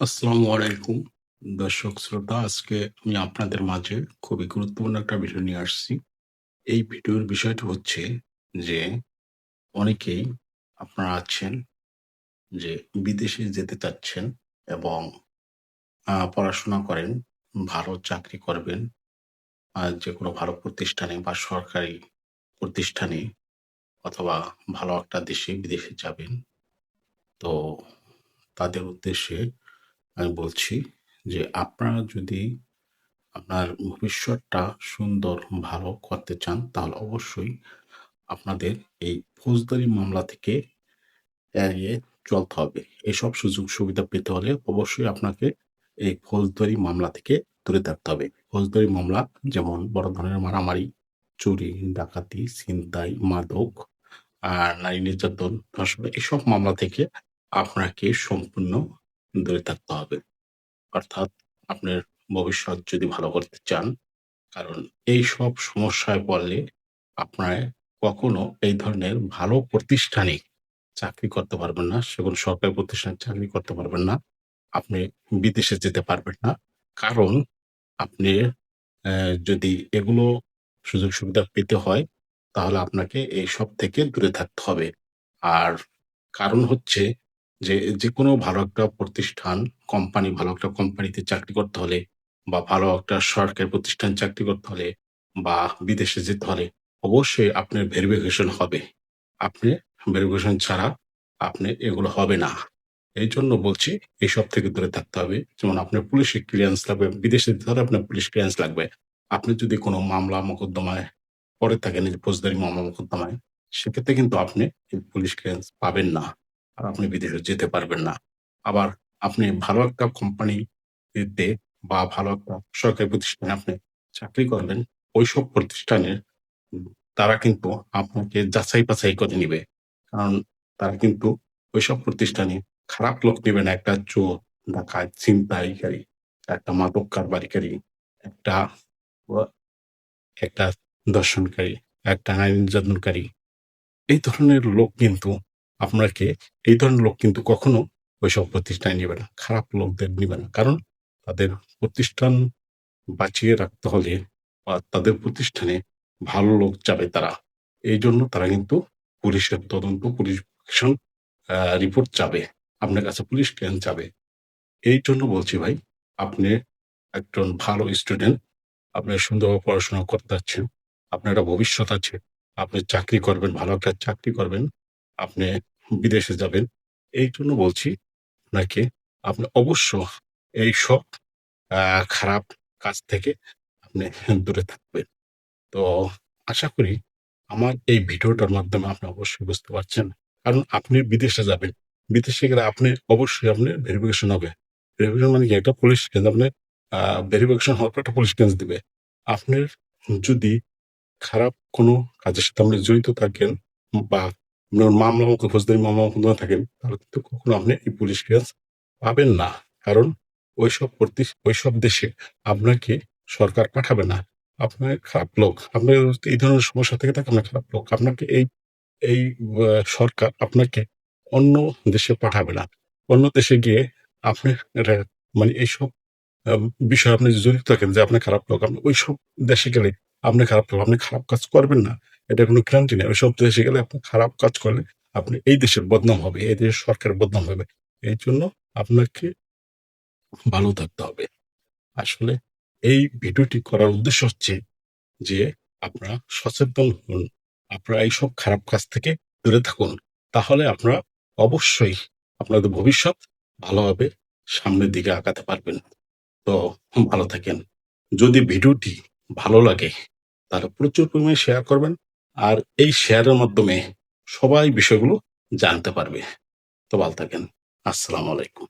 আসসালামু আলাইকুম। দর্শক শ্রোতা, আজকে আমি আপনাদের মাঝে খুবই গুরুত্বপূর্ণ একটা ভিডিও নিয়ে আসছি। এই ভিডিওর বিষয়টা হচ্ছে যে, অনেকেই আপনারা আছেন যে বিদেশে যেতে চাচ্ছেন এবং পড়াশোনা করেন, ভালো চাকরি করবেন, যেকোনো ভালো প্রতিষ্ঠানে বা সরকারি প্রতিষ্ঠানে অথবা ভালো একটা দেশে বিদেশে যাবেন। তো তাদের উদ্দেশ্যে আমি বলছি যে, আপনারা যদি আপনার ভবিষ্যৎটা সুন্দর ভালো করতে চান, তাহলে অবশ্যই আপনাদের এই ফৌজদারি মামলা থেকে এড়িয়ে চলতে হবে। এসব সুযোগ সুবিধা পেতে হলে অবশ্যই আপনাকে এই ফৌজদারি মামলা থেকে দূরে থাকতে হবে। ফৌজদারি মামলা যেমন বড় ধরনের মারামারি, চুরি, ডাকাতি, ছিনতাই, মাদক, নারী নির্যাতন, ধর্ষণ, এসব মামলা থেকে আপনাকে সম্পূর্ণ দূরে থাকতে হবে। অর্থাৎ আপনার ভবিষ্যৎ যদি ভালো করতে চান, কারণ এইসব সমস্যায় পড়লে আপনার কখনো এই ধরনের ভালো প্রতিষ্ঠানে চাকরি করতে পারবেন না। সেগুলো সরকারি প্রতিষ্ঠানে চাকরি করতে পারবেন না। আপনি বিদেশে যেতে পারবেন না। কারণ আপনি যদি এগুলো সুযোগ সুবিধা পেতে হয়, তাহলে আপনাকে এইসব থেকে দূরে থাকতে হবে। আর কারণ হচ্ছে যে, যেকোনো ভালো একটা প্রতিষ্ঠান, ভালো একটা কোম্পানিতে চাকরি করতে হলে বা ভালো একটা সরকারি প্রতিষ্ঠানে চাকরি করতে হলে বা বিদেশে যেতে হলে অবশ্যই আপনার ভেরিফিকেশন হবে। আপনি ভেরিফিকেশন ছাড়া আপনি এগুলো হবে না। এইজন্য বলছি এসব থেকে দূরে থাকতে হবে। যেমন আপনার পুলিশি ক্লিয়ারেন্স লাগবে। বিদেশে যেতে হলে আপনার পুলিশ ক্লিয়ারেন্স লাগবে। আপনি যদি কোনো মামলা মোকদ্দমায় পড়ে থাকেন, এই যে ফৌজদারি মামলা মোকদ্দমায়, সেক্ষেত্রে কিন্তু আপনি এই পুলিশ ক্লিয়ারেন্স পাবেন না। আর আপনি বিদেশে যেতে পারবেন না। আবার আপনি ভালো একটা কোম্পানিতে বা ভালো একটা সরকারি প্রতিষ্ঠানে আপনি চাকরি করবেন, ওইসব প্রতিষ্ঠানের উম তারা কিন্তু আপনাকে যাচাই-বাছাই করে নিবে। কারণ তারা কিন্তু ওইসব প্রতিষ্ঠানে খারাপ লোক নিবে না। একটা চোর, ডাকাত, ছিনতাইকারী, একটা মাদক কারবারিকারী, একটা ও একটা ধর্ষণকারী, একটা নারী নির্যাতনকারী। এই ধরনের লোক কিন্তু আপনাকে এই ধরনের লোক কিন্তু কখনো ওইসব প্রতিষ্ঠানে নিবে না। খারাপ লোকদের নিবে না। কারণ তাদের প্রতিষ্ঠান বাঁচিয়ে রাখতে হলে বা তাদের প্রতিষ্ঠানে ভালো লোক চাবে তারা। এইজন্য তারা কিন্তু পুলিশের তদন্ত, পুলিশ অ্যাকশন রিপোর্ট চাবে। আপনার কাছে পুলিশ ক্লিয়ারেন্স চাবে। এইজন্য বলছি ভাই, আপনি একজন ভালো স্টুডেন্ট, আপনি সুন্দরভাবে পড়াশোনা করতে চাচ্ছেন, আপনার একটা ভবিষ্যৎ আছে, আপনি চাকরি করবেন, ভালো একটা চাকরি করবেন, আপনি বিদেশে যাবেন। এইজন্য বলছি আপনাকে, আপনি অবশ্য এইসব খারাপ কাজ থেকে আপনি দূরে থাকবেন। তো আশা করি আমার এই ভিডিওটার মাধ্যমে আপনি অবশ্যই বুঝতে পারছেন। কারণ আপনি বিদেশে যাবেন। বিদেশে গেলে আপনি অবশ্যই আপনার ভেরিফিকেশন হবে। ভেরিফিকেশন মানে কি? একটা পুলিশ ক্লিয়ারেন্স আপনি আ ভেরিফিকেশন হওয়ার পর একটা পুলিশ ক্লিয়ারেন্স দিবে। আপনার যদি খারাপ কোনো কাজের সাথে আপনি জড়িত থাকেন বা আপনার ফৌজদারি মামলা মোকদ্দমা থাকেন, তাহলে কিন্তু কখনো আপনি এই পুলিশ ক্লিয়ারেন্স পাবেন না। কারণ ওইসব দেশে আপনাকে সরকার পাঠাবে না। আপনার খারাপ লোক, আপনার এই ধরনের সমস্যা থেকে থাকে আপনার খারাপ লোক। আপনাকে এই এই সরকার আপনাকে অন্য দেশে পাঠাবে না। অন্য দেশে গিয়ে আপনি এটা মানে এইসব আম বিষয়ে আপনি যদি জড়িত থাকেন যে আপনি খারাপ লোক, আপনি ওইসব দেশে গেলে আপনি খারাপ লোক, আপনি খারাপ কাজ করবেন না। এটার কোনো গ্যারান্টি নেই। ওইসব দেশে গেলে আপনি খারাপ কাজ করলে আপনি এই দেশের বদনাম হবে, এই দেশের সরকারের বদনাম হবে। এইজন্য আপনাকে ভালো থাকতে হবে। আসলে এই ভিডিওটি করার উদ্দেশ্য হচ্ছে যে, আপনারা সচেতন হন। আপনারা এইসব খারাপ কাজ থেকে দূরে থাকুন। তাহলে আপনারা অবশ্যই আপনাদের ভবিষ্যৎ ভালোভাবে সামনের দিকে আগাতে পারবেন। তো ভালো থাকেন। যদি ভিডিওটি ভালো লাগে, তাহলে প্রচুর পরিমাণে শেয়ার করবেন। আর এই শেয়ারের মাধ্যমে সবাই বিষয়গুলো জানতে পারবে। তো ভালো থাকেন। আসসালামু আলাইকুম।